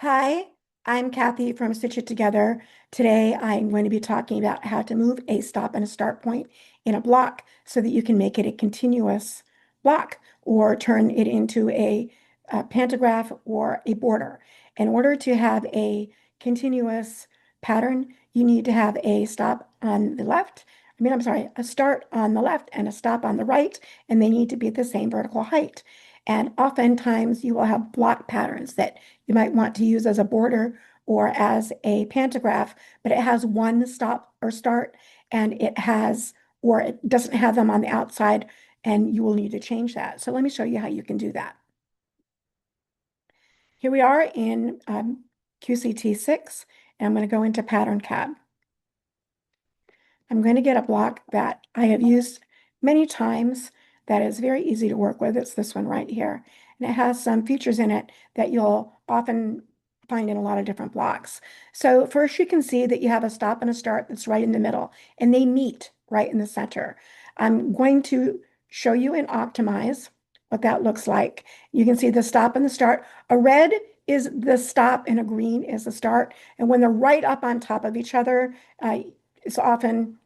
Hi, I'm Kathy from Stitch It Together. Today I'm going to be talking about how to move a stop and a start point in a block so that you can make it a continuous block or turn it into a pantograph or a border. In order to have a continuous pattern, you need to have a stop on the left. I'm sorry, a start on the left and a stop on the right, and they need to be at the same vertical height. And oftentimes you will have block patterns that you might want to use as a border or as a pantograph, but it has one stop or start and or it doesn't have them on the outside, and you will need to change that. So let me show you how you can do that. Here we are in QCT 6, and I'm going to go into PatternCAD. I'm going to get a block that I have used many times that is very easy to work with. It's this one right here. And it has some features in it that you'll often find in a lot of different blocks. So first you can see that you have a stop and a start that's right in the middle, and they meet right in the center. I'm going to show you in Optimize what that looks like. You can see the stop and the start. A red is the stop and a green is the start. And when they're right up on top of each other, it's often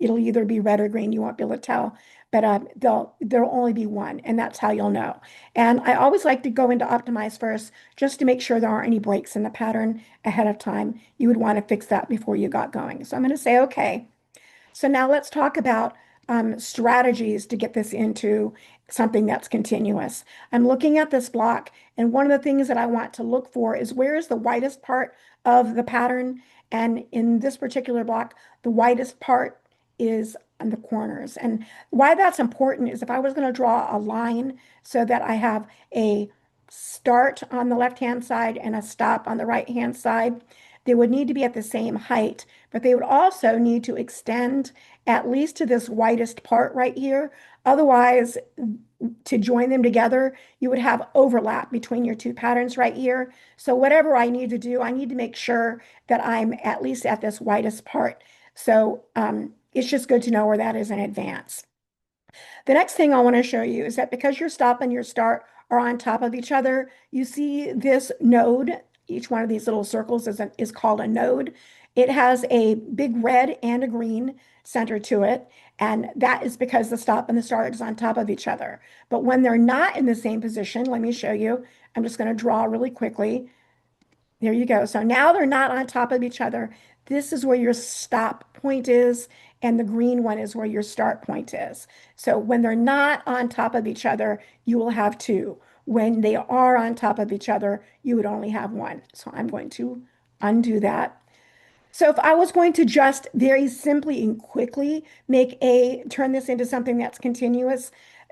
it'll either be red or green. You won't be able to tell, but there'll only be one, and that's how you'll know. And I always like to go into Optimize first, just to make sure there aren't any breaks in the pattern ahead of time. You would want to fix that before you got going. So I'm going to say okay. So now let's talk about strategies to get this into something that's continuous. I'm looking at this block, and one of the things that I want to look for is where is the widest part of the pattern. And in this particular block, the widest part is on the corners. And why that's important is if I was going to draw a line so that I have a start on the left-hand side and a stop on the right-hand side, they would need to be at the same height, but they would also need to extend at least to this widest part right here. Otherwise, to join them together, you would have overlap between your two patterns right here. So whatever I need to do, I need to make sure that I'm at least at this widest part. So it's just good to know where that is in advance. The next thing I want to show you is that because your stop and your start are on top of each other, you see this node. Each one of these little circles is called a node. It has a big red and a green center to it, and that is because the stop and the start is on top of each other. But when they're not in the same position, let me show you. I'm just going to draw really quickly. There you go. So now they're not on top of each other. This is where your stop point is, and the green one is where your start point is. So when they're not on top of each other, you will have two. When they are on top of each other, you would only have one. So I'm going to undo that. So if I was going to just very simply and quickly turn this into something that's continuous,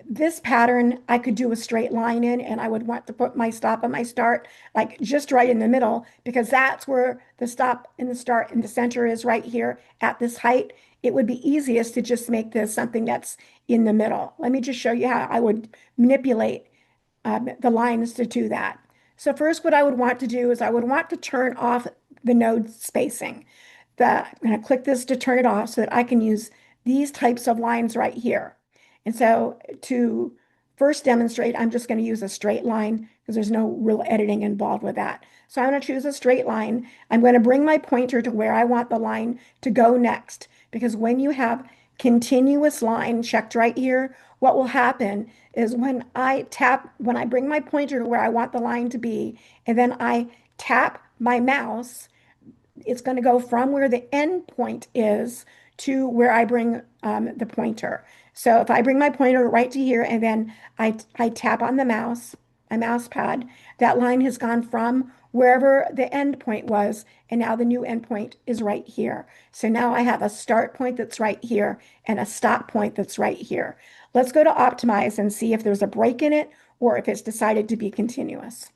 this pattern I could do a straight line in, and I would want to put my stop and my start like just right in the middle, because that's where the stop and the start and the center is right here at this height. It would be easiest to just make this something that's in the middle. Let me just show you how I would manipulate the lines to do that. So first, what I would want to do is I would want to turn off the node spacing. I'm going to click this to turn it off so that I can use these types of lines right here. And so to first demonstrate, I'm just going to use a straight line because there's no real editing involved with that. So I'm going to choose a straight line. I'm going to bring my pointer to where I want the line to go next, because when you have continuous line checked right here, what will happen is when I bring my pointer to where I want the line to be, and then I tap my mouse, it's going to go from where the end point is to where I bring the pointer. So if I bring my pointer right to here and then I tap on the mouse, my mouse pad, that line has gone from wherever the end point was, and now the new end point is right here. So now I have a start point that's right here and a stop point that's right here. Let's go to Optimize and see if there's a break in it or if it's decided to be continuous.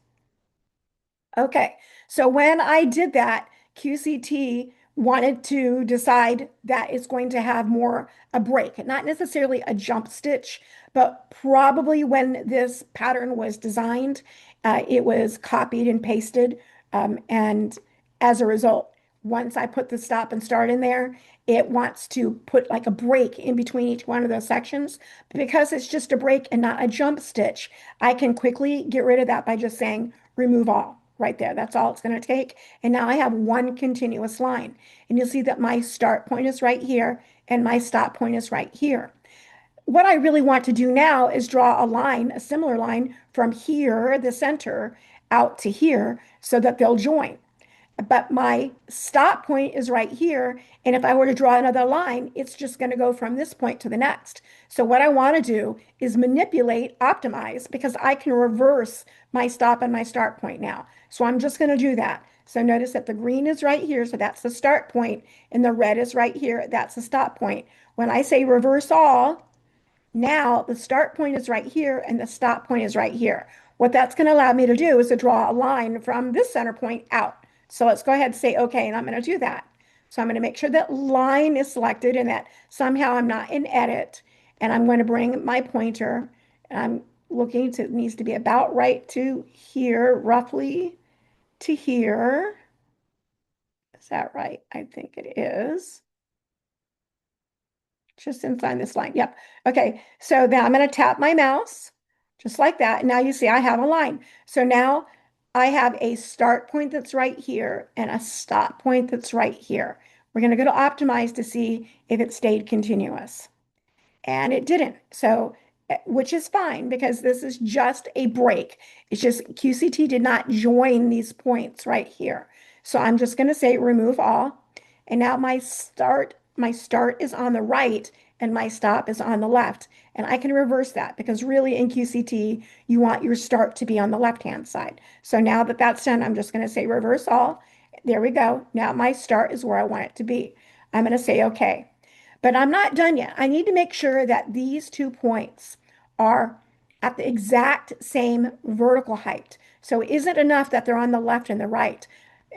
Okay, so when I did that, QCT wanted to decide that it's going to have more a break, not necessarily a jump stitch, but probably when this pattern was designed, it was copied and pasted. And as a result, once I put the stop and start in there, it wants to put like a break in between each one of those sections. Because it's just a break and not a jump stitch, I can quickly get rid of that by just saying remove all. right there. That's all it's going to take. And now I have one continuous line. And you'll see that my start point is right here and my stop point is right here. What I really want to do now is draw a line, a similar line from here, the center, out to here so that they'll join. But my stop point is right here. And if I were to draw another line, it's just going to go from this point to the next. So what I want to do is manipulate, optimize, because I can reverse my stop and my start point now. So I'm just going to do that. So notice that the green is right here. So that's the start point. And the red is right here. That's the stop point. When I say reverse all, now the start point is right here and the stop point is right here. What that's going to allow me to do is to draw a line from this center point out. So let's go ahead and say, okay, and I'm going to do that. So I'm going to make sure that line is selected and that somehow I'm not in edit. And I'm going to bring my pointer. And I'm looking to, it needs to be about right to here, roughly to here. Is that right? I think it is. Just inside this line. Yep. Okay. So then I'm going to tap my mouse just like that. Now you see I have a line. So now I have a start point that's right here and a stop point that's right here. We're going to go to optimize to see if it stayed continuous. And it didn't. So, which is fine because this is just a break. It's just QCT did not join these points right here. So I'm just going to say remove all. And now my start is on the right and my stop is on the left. And I can reverse that because really in QCT, you want your start to be on the left-hand side. So now that that's done, I'm just going to say reverse all. There we go. Now my start is where I want it to be. I'm going to say okay. But I'm not done yet. I need to make sure that these 2 points are at the exact same vertical height. So it isn't enough that they're on the left and the right.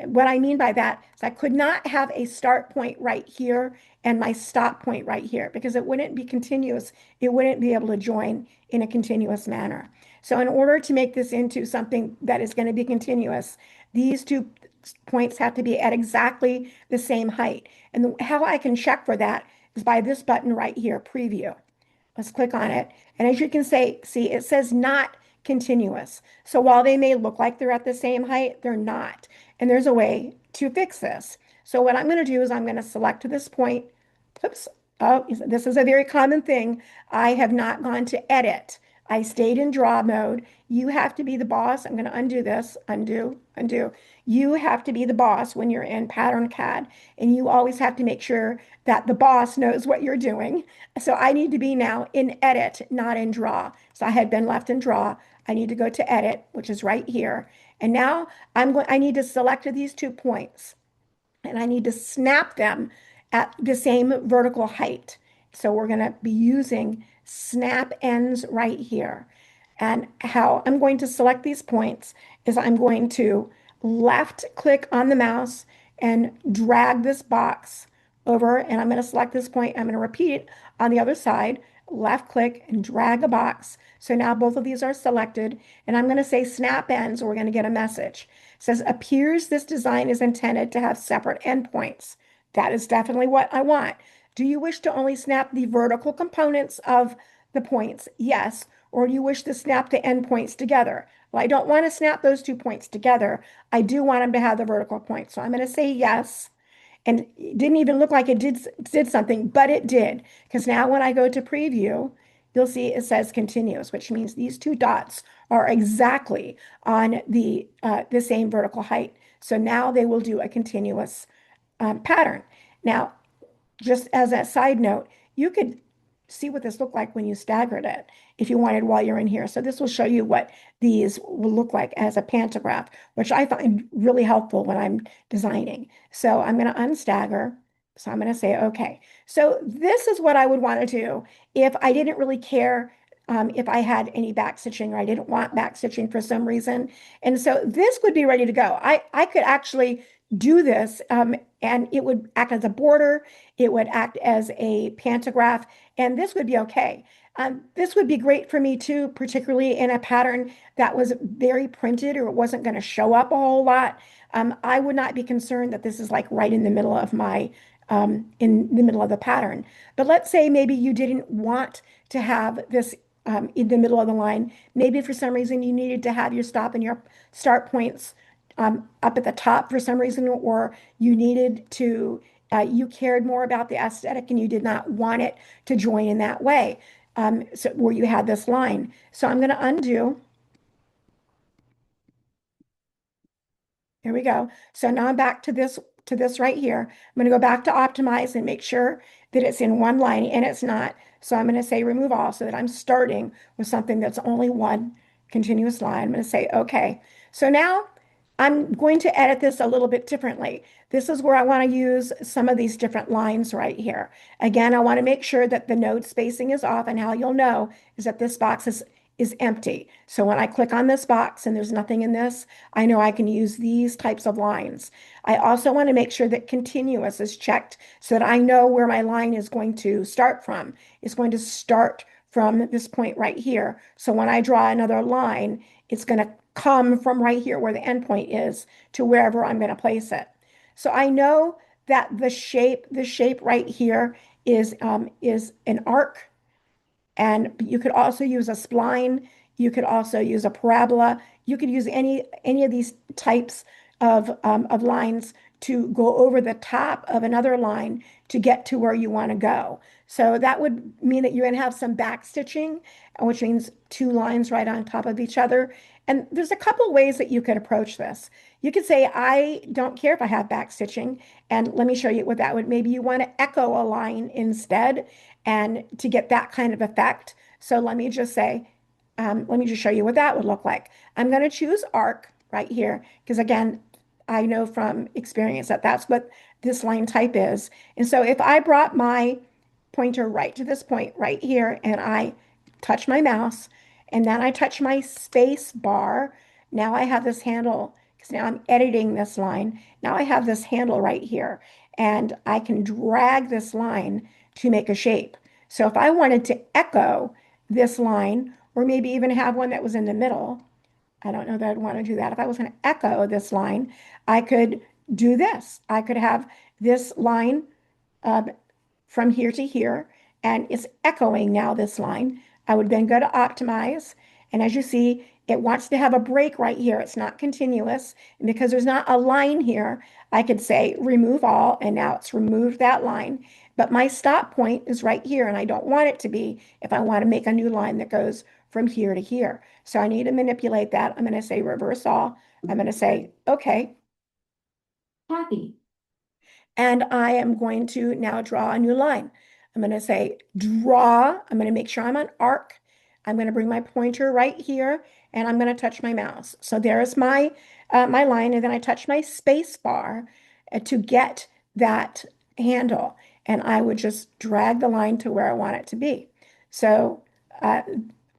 What I mean by that is I could not have a start point right here and my stop point right here because it wouldn't be continuous. It wouldn't be able to join in a continuous manner. So in order to make this into something that is going to be continuous, these 2 points have to be at exactly the same height. And how I can check for that is by this button right here, preview. Let's click on it. And as you can see, it says not continuous. So while they may look like they're at the same height, they're not. And there's a way to fix this. So what I'm going to do is I'm going to select this point. Oops. Oh, this is a very common thing. I have not gone to edit. I stayed in draw mode. You have to be the boss. I'm going to undo this. Undo, undo. You have to be the boss when you're in PatternCAD, and you always have to make sure that the boss knows what you're doing. So I need to be now in edit, not in draw. So I had been left in draw. I need to go to edit, which is right here. And now I need to select these 2 points and I need to snap them at the same vertical height. So we're going to be using snap ends right here. And how I'm going to select these points is I'm going to left click on the mouse and drag this box over, and I'm going to select this point. I'm going to repeat it on the other side, left click and drag a box. So now both of these are selected, and I'm going to say snap ends, or we're going to get a message. It says, appears this design is intended to have separate endpoints. That is definitely what I want. Do you wish to only snap the vertical components of the points? Yes. Or do you wish to snap the endpoints together? Well, I don't want to snap those 2 points together. I do want them to have the vertical point. So I'm going to say yes. And it didn't even look like it did something, but it did. Because now when I go to preview, you'll see it says continuous, which means these 2 dots are exactly on the same vertical height. So now they will do a continuous pattern. Now, just as a side note, you could see what this looked like when you staggered it if you wanted while you're in here. So this will show you what these will look like as a pantograph, which I find really helpful when I'm designing. So I'm going to unstagger. So I'm going to say, okay. So this is what I would want to do if I didn't really care if I had any back stitching or I didn't want back stitching for some reason. And so this would be ready to go. I could actually do this and it would act as a border. It would act as a pantograph, and this would be okay. This would be great for me too, particularly in a pattern that was very printed or it wasn't going to show up a whole lot. I would not be concerned that this is like right in the middle of my in the middle of the pattern. But let's say maybe you didn't want to have this in the middle of the line. Maybe for some reason you needed to have your stop and your start points up at the top for some reason, or you needed to, you cared more about the aesthetic and you did not want it to join in that way. So where you had this line. So I'm going to undo. Here we go. So now I'm back to this right here. I'm going to go back to optimize and make sure that it's in one line, and it's not. So I'm going to say remove all so that I'm starting with something that's only one continuous line. I'm going to say okay. So now I'm going to edit this a little bit differently. This is where I want to use some of these different lines right here. Again, I want to make sure that the node spacing is off, and how you'll know is that this box is empty. So when I click on this box and there's nothing in this, I know I can use these types of lines. I also want to make sure that continuous is checked so that I know where my line is going to start from. It's going to start from this point right here. So when I draw another line, it's going to come from right here where the endpoint is to wherever I'm going to place it. So I know that the shape right here is an arc, and you could also use a spline. You could also use a parabola. You could use any of these types of lines to go over the top of another line to get to where you want to go. So that would mean that you're going to have some back stitching, which means two lines right on top of each other. And there's a couple ways that you could approach this. You could say, I don't care if I have back stitching. And let me show you what that would, maybe you want to echo a line instead and to get that kind of effect. So let me just say, let me just show you what that would look like. I'm going to choose arc right here because again, I know from experience that that's what this line type is. And so if I brought my pointer right to this point right here and I touch my mouse and then I touch my space bar, now I have this handle because now I'm editing this line. Now I have this handle right here and I can drag this line to make a shape. So if I wanted to echo this line or maybe even have one that was in the middle, I don't know that I'd want to do that. If I was going to echo this line, I could do this. I could have this line uh, from here to here, and it's echoing now this line. I would then go to optimize, and as you see, it wants to have a break right here. It's not continuous, and because there's not a line here, I could say remove all, and now it's removed that line. But my stop point is right here, and I don't want it to be if I want to make a new line that goes from here to here. So I need to manipulate that. I'm going to say reverse all. I'm going to say, okay. Happy. And I am going to now draw a new line. I'm going to say draw. I'm going to make sure I'm on arc. I'm going to bring my pointer right here and I'm going to touch my mouse. So there's my line, and then I touch my space bar to get that handle. And I would just drag the line to where I want it to be. So uh,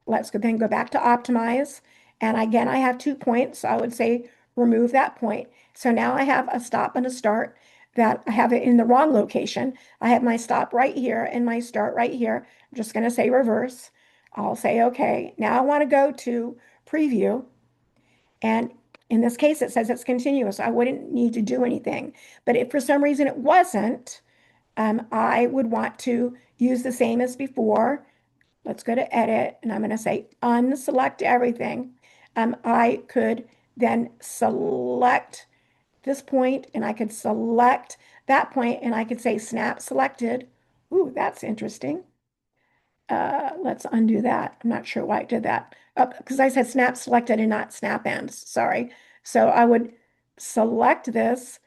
let's then go back to optimize. And again, I have 2 points. So I would say remove that point. So now I have a stop and a start that I have it in the wrong location. I have my stop right here and my start right here. I'm just going to say reverse. I'll say okay. Now I want to go to preview. And in this case, it says it's continuous. I wouldn't need to do anything. But if for some reason it wasn't, I would want to use the same as before. Let's go to edit, and I'm going to say unselect everything. I could then select this point, and I could select that point, and I could say snap selected. Ooh, that's interesting. Let's undo that. I'm not sure why I did that. Because I said snap selected and not snap ends. Sorry. So I would select this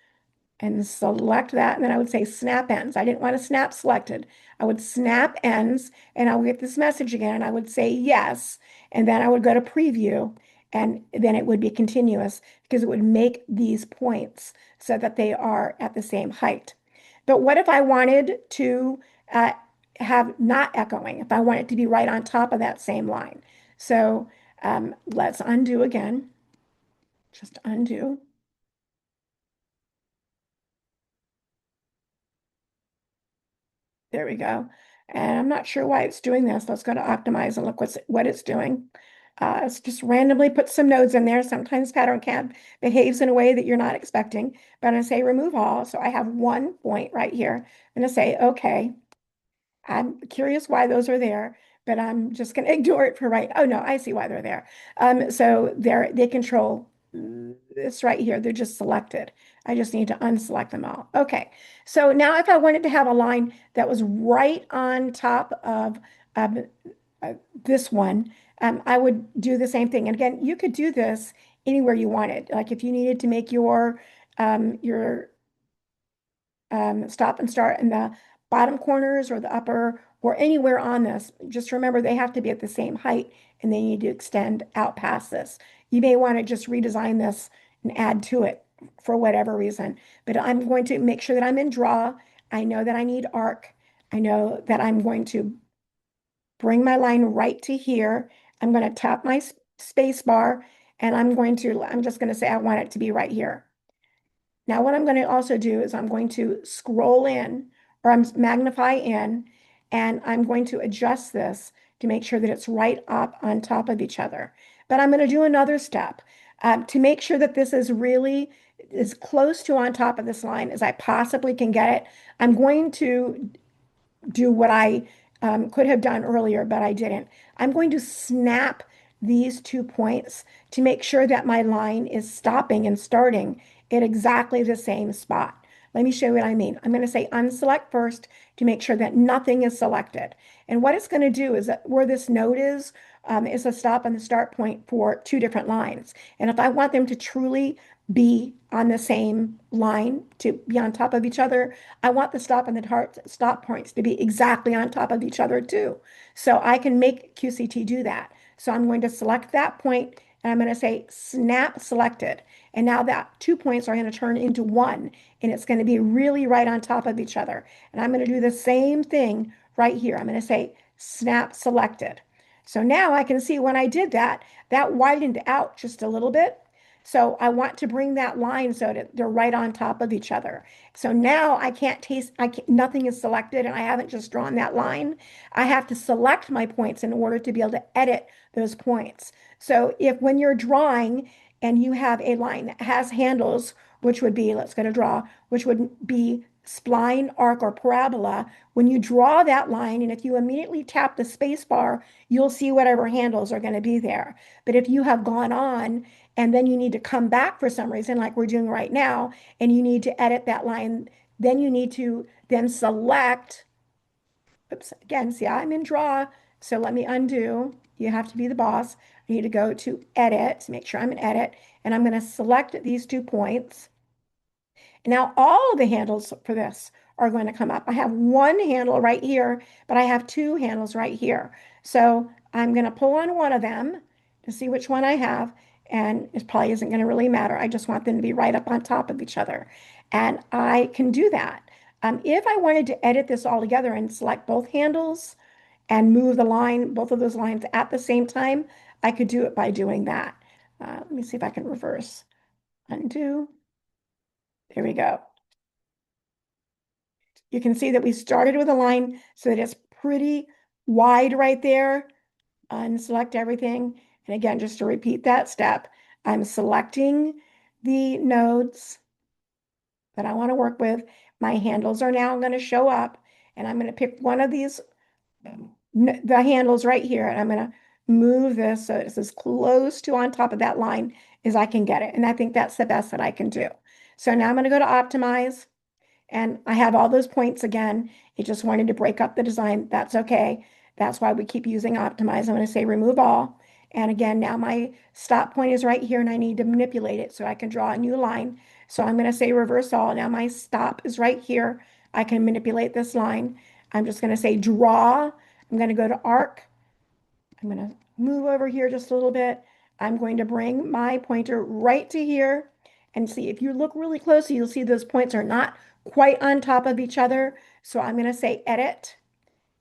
and select that. And then I would say snap ends. I didn't want to snap selected. I would snap ends and I would get this message again. And I would say yes. And then I would go to preview and then it would be continuous because it would make these points so that they are at the same height. But what if I wanted to have not echoing, if I want it to be right on top of that same line? So let's undo again. Just undo. There we go. And I'm not sure why it's doing this. Let's go to optimize and look what it's doing. It's just randomly put some nodes in there. Sometimes PatternCAD behaves in a way that you're not expecting. But I'm going to say remove all. So I have 1 point right here. I'm going to say, okay. I'm curious why those are there, but I'm just going to ignore it for right. Oh no, I see why they're there. So they control this right here. They're just selected. I just need to unselect them all. Okay. So now if I wanted to have a line that was right on top of um, uh, this one, I would do the same thing. And again, you could do this anywhere you wanted. Like if you needed to make your stop and start in the bottom corners or the upper or anywhere on this. Just remember they have to be at the same height and they need to extend out past this. You may want to just redesign this and add to it for whatever reason. But I'm going to make sure that I'm in draw. I know that I need arc. I know that I'm going to bring my line right to here. I'm going to tap my space bar and I'm just going to say I want it to be right here. Now, what I'm going to also do is I'm going to scroll in or I'm magnify in, and I'm going to adjust this to make sure that it's right up on top of each other. But I'm going to do another step to make sure that this is really as close to on top of this line as I possibly can get it. I'm going to do what I could have done earlier, but I didn't. I'm going to snap these 2 points to make sure that my line is stopping and starting at exactly the same spot. Let me show you what I mean. I'm going to say unselect first to make sure that nothing is selected. And what it's going to do is that where this node is a stop and the start point for two different lines. And if I want them to truly be on the same line, to be on top of each other, I want the stop and the stop points to be exactly on top of each other too. So I can make QCT do that. So I'm going to select that point and I'm going to say snap selected. And now that 2 points are going to turn into one and it's going to be really right on top of each other. And I'm going to do the same thing right here. I'm going to say snap selected. So now I can see when I did that, that widened out just a little bit. So I want to bring that line so that they're right on top of each other. So now I can't taste, nothing is selected and I haven't just drawn that line. I have to select my points in order to be able to edit those points. So if when you're drawing and you have a line that has handles, which would be, let's go to draw, which would be spline, arc, or parabola, when you draw that line, and if you immediately tap the space bar, you'll see whatever handles are going to be there. But if you have gone on and then you need to come back for some reason, like we're doing right now, and you need to edit that line, then you need to then select, oops, again, see, I'm in draw, so let me undo. You have to be the boss. I need to go to edit, make sure I'm in edit, and I'm going to select these 2 points. And now all the handles for this are going to come up. I have one handle right here, but I have two handles right here. So I'm going to pull on one of them to see which one I have. And it probably isn't going to really matter. I just want them to be right up on top of each other. And I can do that. If I wanted to edit this all together and select both handles and move the line, both of those lines at the same time, I could do it by doing that. Let me see if I can reverse. Undo. There we go. You can see that we started with a line so that it's pretty wide right there. Unselect everything. And again, just to repeat that step, I'm selecting the nodes that I want to work with. My handles are now going to show up and I'm going to pick one of these, the handles right here, and I'm going to move this so it's as close to on top of that line as I can get it. And I think that's the best that I can do. So now I'm going to go to optimize. And I have all those points again. It just wanted to break up the design. That's okay. That's why we keep using optimize. I'm going to say remove all. And again, now my stop point is right here and I need to manipulate it so I can draw a new line. So I'm going to say reverse all. Now my stop is right here. I can manipulate this line. I'm just going to say draw. I'm going to go to arc. I'm going to move over here just a little bit. I'm going to bring my pointer right to here and see if you look really closely, you'll see those points are not quite on top of each other. So I'm going to say edit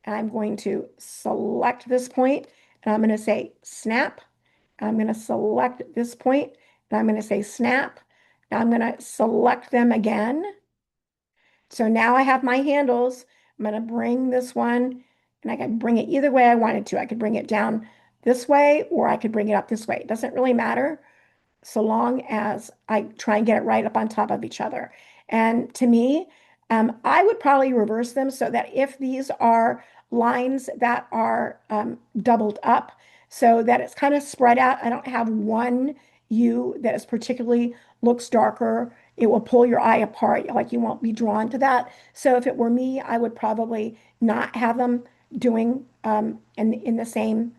and I'm going to select this point and I'm going to say snap. I'm going to select this point and I'm going to say snap. Now I'm going to select them again. So now I have my handles. I'm going to bring this one and I can bring it either way I wanted to. I could bring it down this way or I could bring it up this way. It doesn't really matter so long as I try and get it right up on top of each other. And to me, I would probably reverse them so that if these are lines that are doubled up, so that it's kind of spread out, I don't have one U that is particularly looks darker, it will pull your eye apart, like you won't be drawn to that. So if it were me, I would probably not have them doing in the same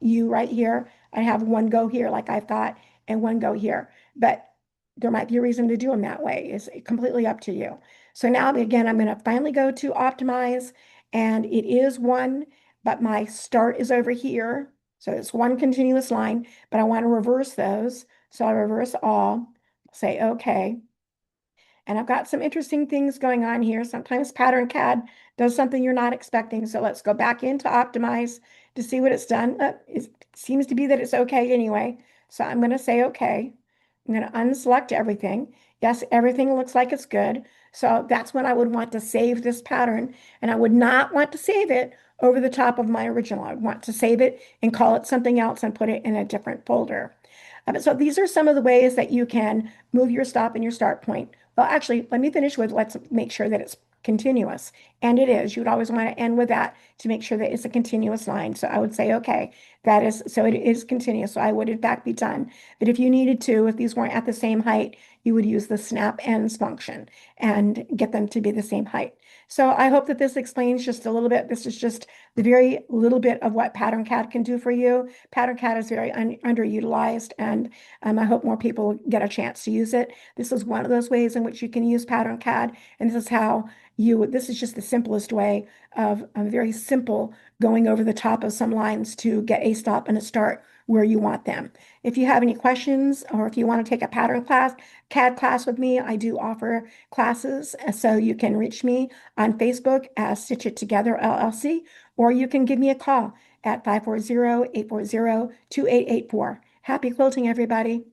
U right here. I have one go here like I've got and one go here. But there might be a reason to do them that way. It's completely up to you. So now again, I'm going to finally go to optimize, and it is one, but my start is over here. So it's one continuous line, but I want to reverse those. So I reverse all, say okay. And I've got some interesting things going on here. Sometimes PatternCAD does something you're not expecting. So let's go back into Optimize to see what it's done. It seems to be that it's okay anyway. So I'm going to say okay. I'm going to unselect everything. Yes, everything looks like it's good. So that's when I would want to save this pattern. And I would not want to save it over the top of my original. I want to save it and call it something else and put it in a different folder. So these are some of the ways that you can move your stop and your start point. Well, actually, let me finish with let's make sure that it's continuous. And it is. You would always want to end with that to make sure that it's a continuous line. So I would say, okay, that is, so it is continuous. So I would in fact be done. But if you needed to, if these weren't at the same height, you would use the snap ends function and get them to be the same height. So I hope that this explains just a little bit. This is just the very little bit of what PatternCAD can do for you. PatternCAD is very underutilized, and I hope more people get a chance to use it. This is one of those ways in which you can use PatternCAD, and this is just the simplest way of a very simple going over the top of some lines to get a stop and a start where you want them. If you have any questions, or if you want to take a CAD class with me, I do offer classes. So you can reach me on Facebook as Stitch It Together LLC, or you can give me a call at 540-840-2884. Happy quilting, everybody.